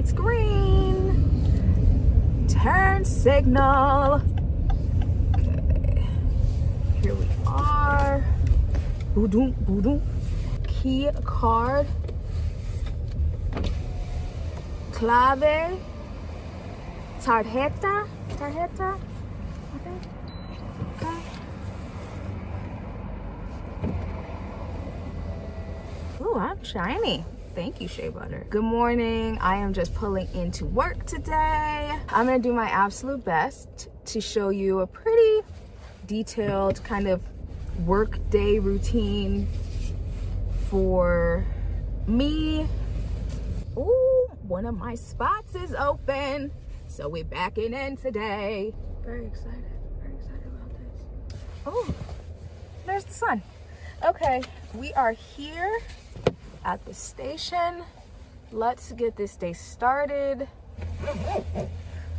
it's green. Turn signal. Okay, here we are. Boodoo, boodoo. Key card. Clave. Tarjeta. Tarjeta. Okay. Okay. Ooh, I'm shiny. Thank you, Shea Butter. Good morning. I am just pulling into work today. I'm gonna do my absolute best to show you a pretty detailed kind of work day routine for me. Ooh, one of my spots is open. So we're backing in today. Very excited about this. Oh, there's the sun. Okay, we are here at the station. Let's get this day started.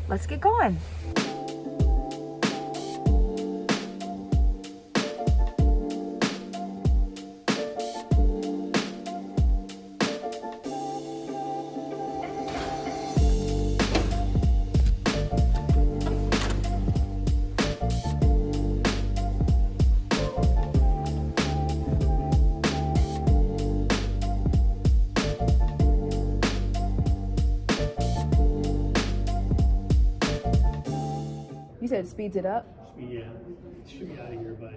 Let's get going. You said it speeds it up? Yeah, should be out of here by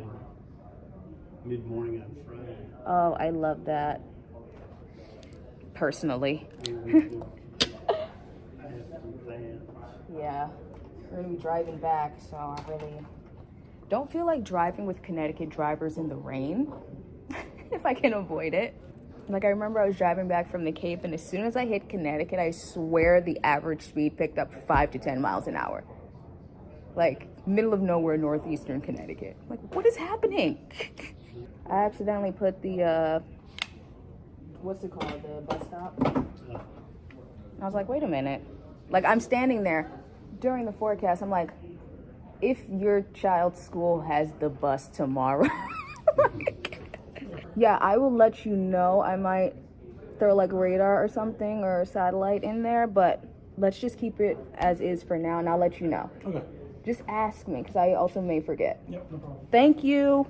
mid-morning on Friday. Oh, I love that. Personally. I have some plans. Yeah, we're gonna be driving back, so I really don't feel like driving with Connecticut drivers in the rain, if I can avoid it. Like, I remember I was driving back from the Cape, and as soon as I hit Connecticut, I swear the average speed picked up 5 to 10 miles an hour. Like, middle of nowhere, northeastern Connecticut. Like, what is happening? I accidentally put the, what's it called, the bus stop? I was like, wait a minute. Like, I'm standing there during the forecast. I'm like, if your child's school has the bus tomorrow. Yeah, I will let you know. I might throw like radar or something or satellite in there, but let's just keep it as is for now, and I'll let you know. Okay. Just ask me, because I also may forget. Yep, no problem. Thank you.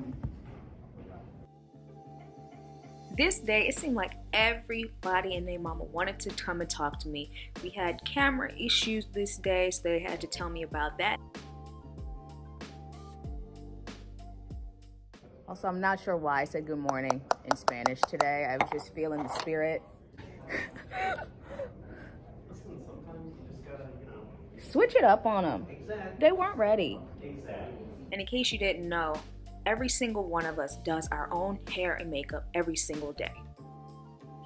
This day, it seemed like everybody and their mama wanted to come and talk to me. We had camera issues this day, so they had to tell me about that. Also, I'm not sure why I said good morning in Spanish today. I was just feeling the spirit. Switch it up on them. Exactly. They weren't ready. Exactly. And in case you didn't know, every single one of us does our own hair and makeup every single day.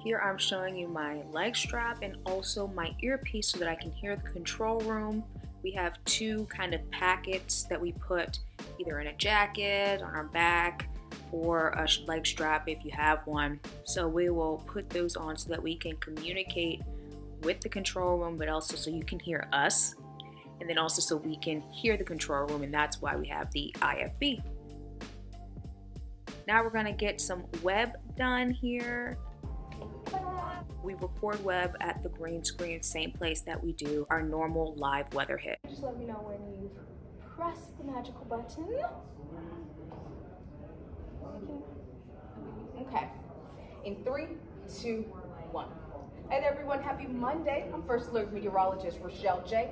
Here I'm showing you my leg strap and also my earpiece so that I can hear the control room. We have two kind of packets that we put either in a jacket, on our back, or a leg strap if you have one. So we will put those on so that we can communicate with the control room, but also so you can hear us. And then also so we can hear the control room, and that's why we have the IFB. Now we're gonna get some web done here. We record web at the green screen, same place that we do our normal live weather hit. Just let me know when you press the magical button. Okay, in 3, 2, 1. Hey there everyone, happy Monday. I'm First Alert Meteorologist Rachael J.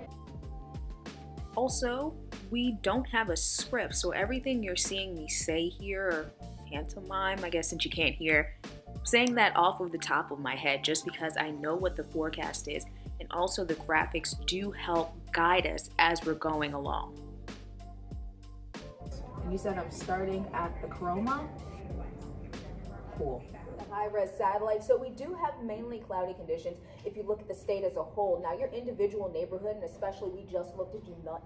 Also, we don't have a script, so everything you're seeing me say here, or pantomime, I guess since you can't hear, I'm saying that off of the top of my head just because I know what the forecast is, and also the graphics do help guide us as we're going along. You said I'm starting at the chroma? Cool. High-res satellite. So we do have mainly cloudy conditions if you look at the state as a whole. Now your individual neighborhood, and especially we just looked at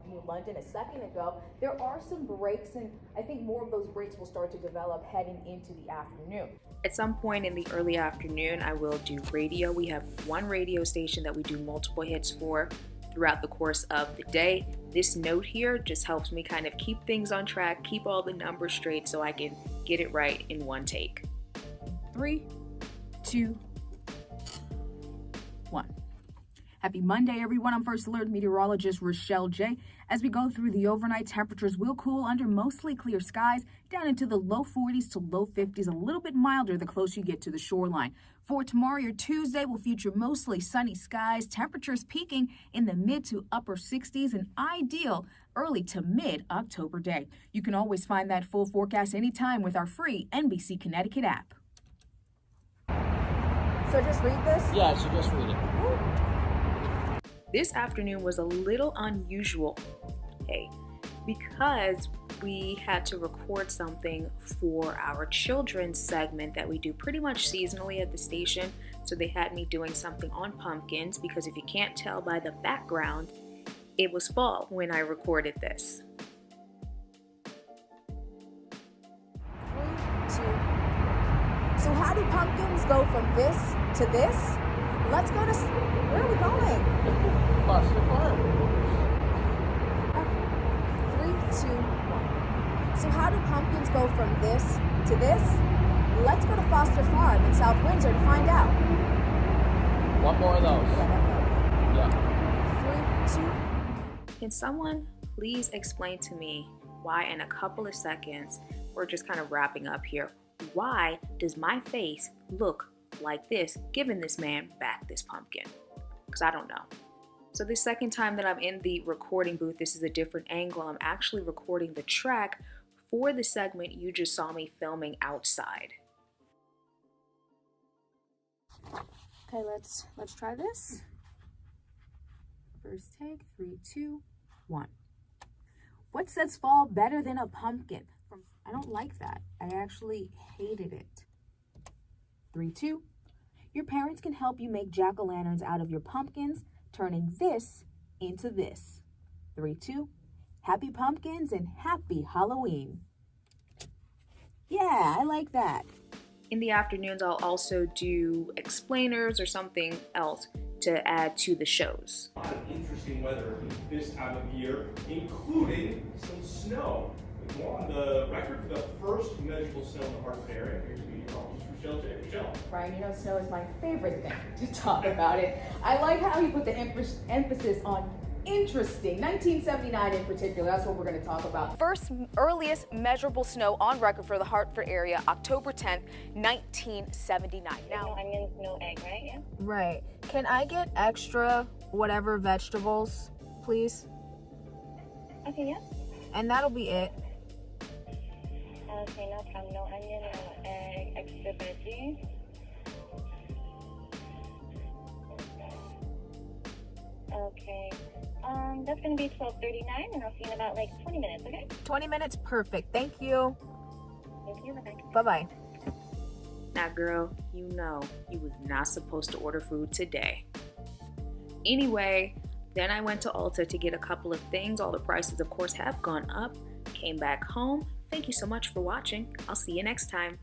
New London a second ago, there are some breaks, and I think more of those breaks will start to develop heading into the afternoon. At some point in the early afternoon, I will do radio. We have one radio station that we do multiple hits for throughout the course of the day. This note here just helps me kind of keep things on track, keep all the numbers straight so I can get it right in one take. 3, 2, 1. Happy Monday, everyone. I'm First Alert meteorologist Rachael J. As we go through the overnight, temperatures will cool under mostly clear skies down into the low 40s to low 50s, a little bit milder the closer you get to the shoreline. For tomorrow, your Tuesday will feature mostly sunny skies, temperatures peaking in the mid to upper 60s, an ideal early to mid-October day. You can always find that full forecast anytime with our free NBC Connecticut app. So just read this? Yeah, so just read it. This afternoon was a little unusual, because we had to record something for our children's segment that we do pretty much seasonally at the station. So they had me doing something on pumpkins because if you can't tell by the background, it was fall when I recorded this. 3, 2. So how do pumpkins go from this to this? Let's go to, where are we going? Foster Farm. 3, 2, 1. So how do pumpkins go from this to this? Let's go to Foster Farm in South Windsor to find out. One more of those. Yeah. 3, 2. Can someone please explain to me why in a couple of seconds, we're just kind of wrapping up here, why does my face look like this, giving this man back this pumpkin? Because I don't know. So the second time that I'm in the recording booth, this is a different angle. I'm actually recording the track for the segment you just saw me filming outside. Okay, let's try this. First take, 3, 2, 1. What says fall better than a pumpkin? I don't like that. I actually hated it. 3, 2. Your parents can help you make jack-o'-lanterns out of your pumpkins, turning this into this. 3, 2. Happy pumpkins and happy Halloween. Yeah, I like that. In the afternoons, I'll also do explainers or something else to add to the shows. A lot of interesting weather this time of year, including some snow. We're on the record for the first measurable snow in the Hartford area. Here's meteorologist Rachael J. Rachael. Brian, you know snow is my favorite thing to talk about it. I like how you put the emphasis on interesting. 1979 in particular, that's what we're going to talk about. First earliest measurable snow on record for the Hartford area, October 10th, 1979. Now, no onions, no egg, right? Yeah. right. Can I get extra whatever vegetables, please? Okay, yeah. And that'll be it. Okay, no problem. No onion, no egg, extra veggie. Okay. That's gonna be 12:39, and I'll see you in about like 20 minutes. Okay? 20 minutes, perfect. Thank you. Thank you. Bye-bye. Bye-bye. Now, girl, you know you was not supposed to order food today. Anyway, then I went to Ulta to get a couple of things. All the prices, of course, have gone up. Came back home. Thank you so much for watching. I'll see you next time.